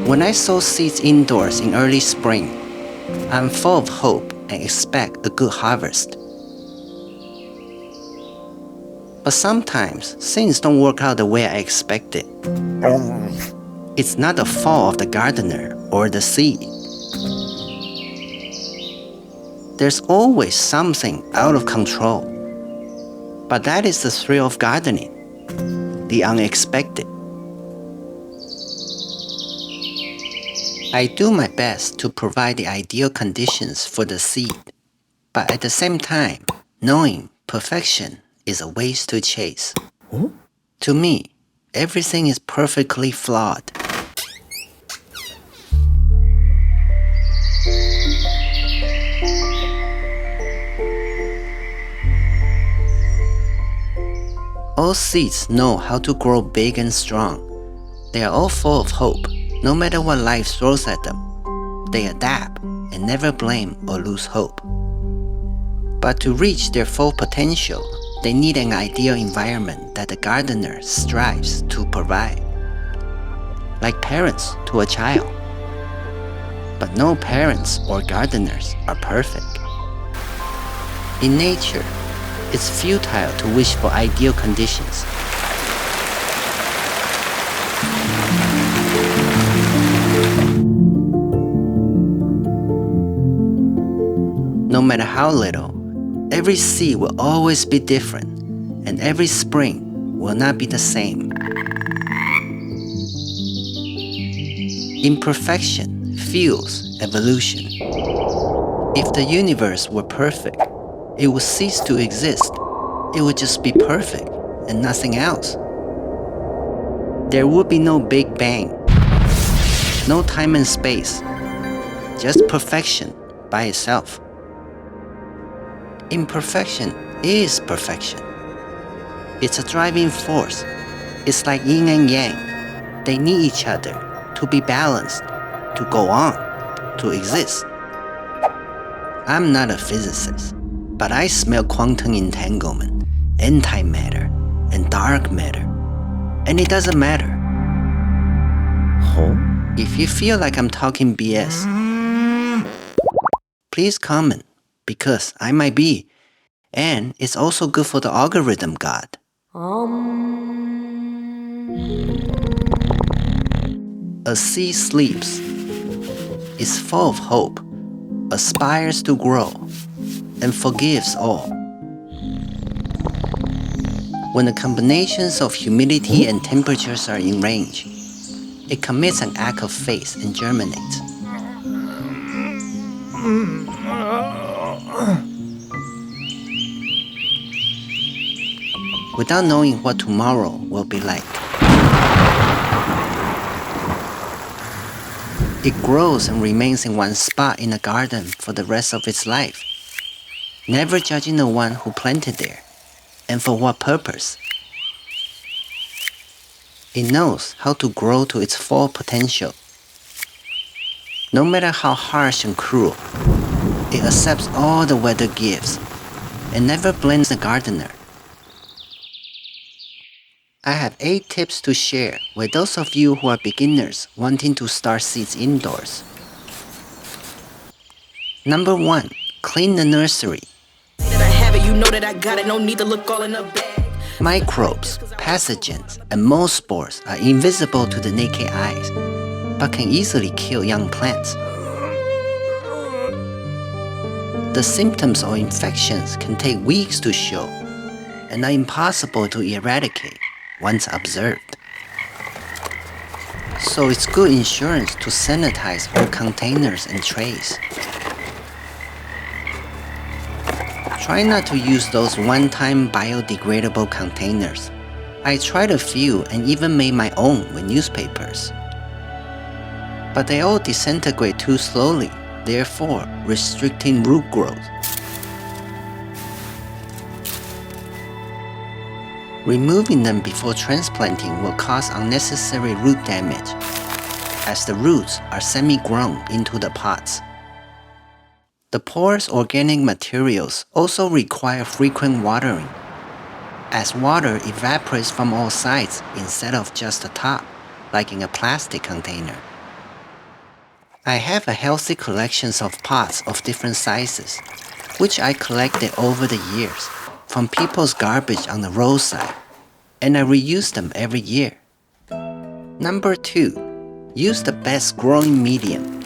When I sow seeds indoors in early spring, I'm full of hope and expect a good harvest. But sometimes things don't work out the way I expected. It's not the fault of the gardener or the seed. There's always something out of control. But that is the thrill of gardening, the unexpected. I do my best to provide the ideal conditions for the seed, but at the same time, knowing perfection is a waste to chase. To me, everything is perfectly flawed. All seeds know how to grow big and strong. They are all full of hope, no matter what life throws at them. They adapt and never blame or lose hope. But to reach their full potential, they need an ideal environment that the gardener strives to provide. Like parents to a child. But no parents or gardeners are perfect. In nature, it's futile to wish for ideal conditions. No matter how little, every seed will always be different, and every spring will not be the same. Imperfection fuels evolution. If the universe were perfect, it would cease to exist. It would just be perfect and nothing else. There would be no Big Bang, no time and space, just perfection by itself. Imperfection is perfection. It's a driving force. It's like yin and yang. They need each other to be balanced, to go on, to exist. I'm not a physicist, but I smell quantum entanglement, antimatter, and dark matter. And it doesn't matter. If you feel like I'm talking BS, please comment, because I might be. And it's also good for the algorithm god. A seed sleeps, is full of hope, aspires to grow, and forgives all. When the combinations of humidity and temperatures are in range, it commits an act of faith and germinates. Without knowing what tomorrow will be like. It grows and remains in one spot in a garden for the rest of its life, never judging the one who planted there, and for what purpose. It knows how to grow to its full potential. No matter how harsh and cruel, it accepts all the weather gives, and never blames the gardener. I have 8 tips to share with those of you who are beginners wanting to start seeds indoors. Number 1, clean the nursery. Microbes, pathogens, and mold spores are invisible to the naked eyes, but can easily kill young plants. The symptoms of infections can take weeks to show and are impossible to eradicate once observed. So it's good insurance to sanitize all containers and trays. Try not to use those one-time biodegradable containers. I tried a few and even made my own with newspapers. But they all disintegrate too slowly, therefore restricting root growth. Removing them before transplanting will cause unnecessary root damage, as the roots are semi-grown into the pots. The porous organic materials also require frequent watering, as water evaporates from all sides instead of just the top, like in a plastic container. I have a healthy collection of pots of different sizes, which I collected over the years from people's garbage on the roadside, and I reuse them every year. Number 2. Use the best growing medium.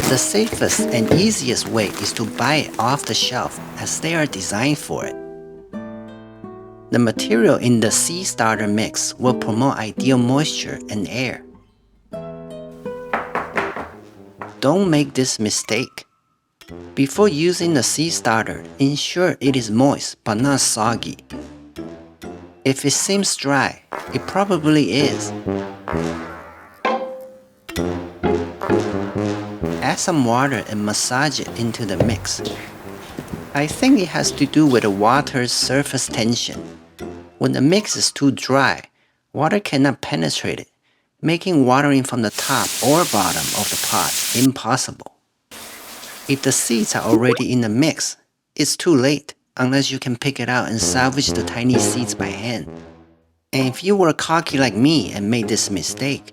The safest and easiest way is to buy it off the shelf as they are designed for it. The material in the seed starter mix will promote ideal moisture and air. Don't make this mistake. Before using the seed starter, ensure it is moist but not soggy. If it seems dry, it probably is. Add some water and massage it into the mix. I think it has to do with the water's surface tension. When the mix is too dry, water cannot penetrate it, making watering from the top or bottom of the pot impossible. If the seeds are already in the mix, it's too late unless you can pick it out and salvage the tiny seeds by hand. And if you were cocky like me and made this mistake,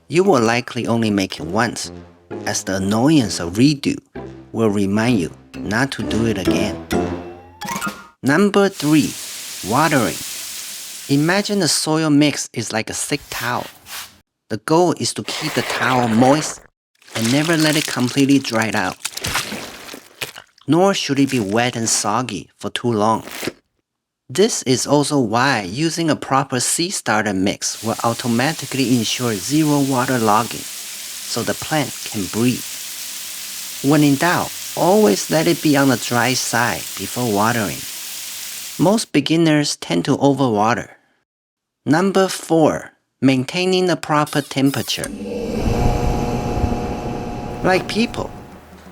you will likely only make it once, as the annoyance of redo will remind you not to do it again. Number 3. Watering. Imagine the soil mix is like a thick towel. The goal is to keep the towel moist and never let it completely dry out. Nor should it be wet and soggy for too long. This is also why using a proper seed starter mix will automatically ensure zero water logging, so the plant can breathe. When in doubt, always let it be on the dry side before watering. Most beginners tend to overwater. Number 4. Maintaining the proper temperature. Like people,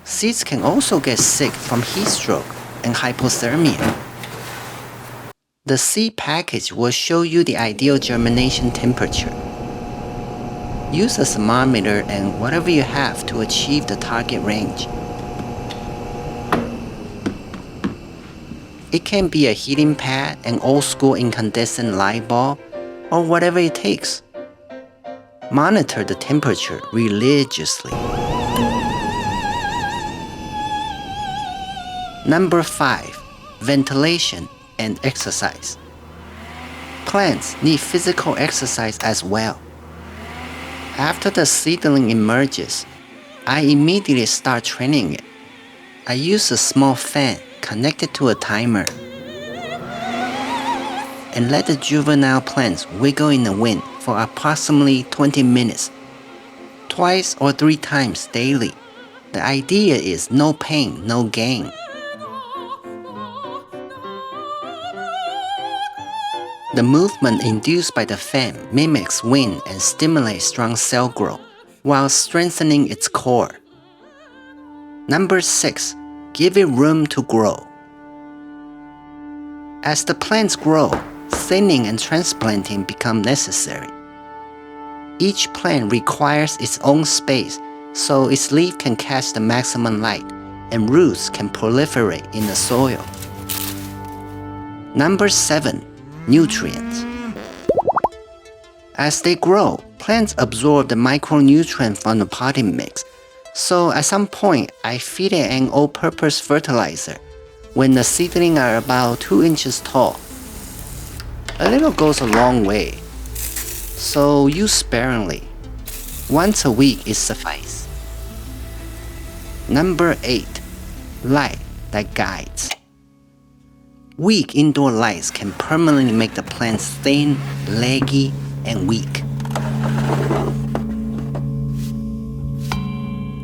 seeds can also get sick from heat stroke and hypothermia. The seed package will show you the ideal germination temperature. Use a thermometer and whatever you have to achieve the target range. It can be a heating pad, an old school incandescent light bulb, or whatever it takes. Monitor the temperature religiously. Number 5. Ventilation and exercise. Plants need physical exercise as well. After the seedling emerges, I immediately start training it. I use a small fan connected to a timer and let the juvenile plants wiggle in the wind for approximately 20 minutes, twice or 3 times daily. The idea is no pain, no gain. The movement induced by the fan mimics wind and stimulates strong cell growth while strengthening its core. Number 6. Give it room to grow. As the plants grow, thinning and transplanting become necessary. Each plant requires its own space so its leaf can catch the maximum light and roots can proliferate in the soil. Number 7. Nutrients. As they grow, plants absorb the micronutrient from the potting mix, so at some point I feed it an all-purpose fertilizer when the seedlings are about 2 inches tall. A little goes a long way, so use sparingly. Once a week is suffice. Number 8. Light that guides. Weak indoor lights can permanently make the plants thin, leggy, and weak.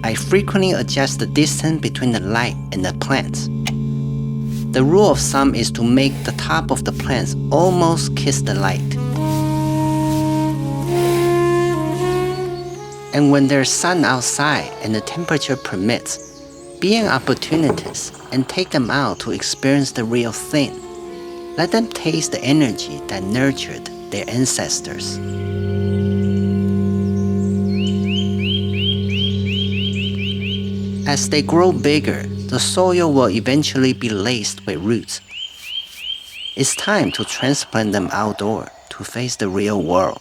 I frequently adjust the distance between the light and the plants. The rule of thumb is to make the top of the plants almost kiss the light. And when there's sun outside and the temperature permits, be an opportunist and take them out to experience the real thing. Let them taste the energy that nurtured their ancestors. As they grow bigger, the soil will eventually be laced with roots. It's time to transplant them outdoor to face the real world.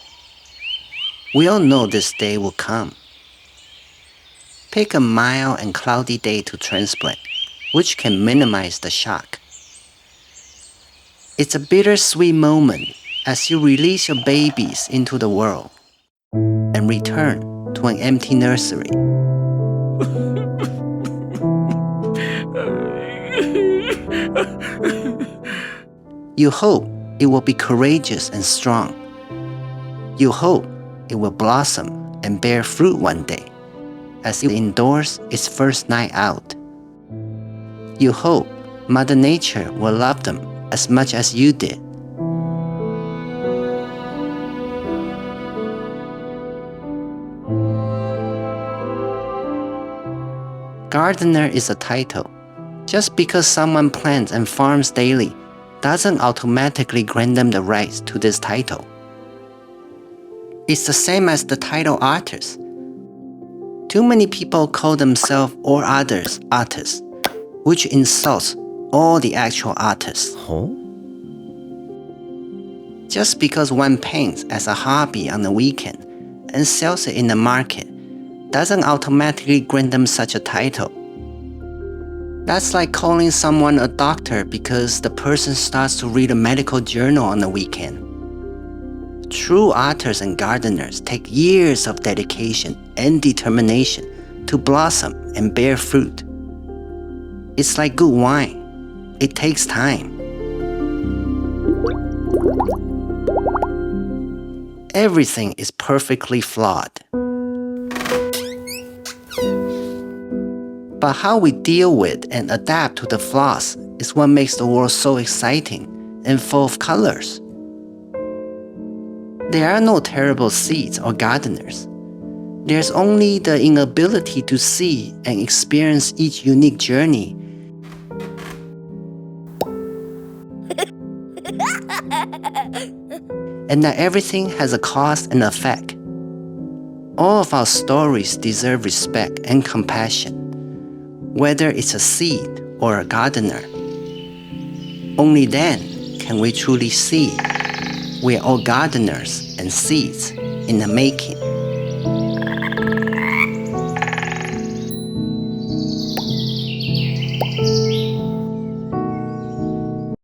We all know this day will come. Pick a mild and cloudy day to transplant, which can minimize the shock. It's a bittersweet moment as you release your babies into the world and return to an empty nursery. You hope it will be courageous and strong. You hope it will blossom and bear fruit one day as it endures its first night out. You hope Mother Nature will love them as much as you did. Gardener is a title. Just because someone plants and farms daily doesn't automatically grant them the rights to this title. It's the same as the title artist. Too many people call themselves or others artists, which insults all the actual artists. Just because one paints as a hobby on the weekend and sells it in the market doesn't automatically grant them such a title. That's like calling someone a doctor because the person starts to read a medical journal on the weekend. True artists and gardeners take years of dedication and determination to blossom and bear fruit. It's like good wine. It takes time. Everything is perfectly flawed. But how we deal with and adapt to the flaws is what makes the world so exciting and full of colors. There are no terrible seeds or gardeners. There's only the inability to see and experience each unique journey. And that everything has a cause and effect. All of our stories deserve respect and compassion, whether it's a seed or a gardener. Only then can we truly see we are all gardeners and seeds in the making.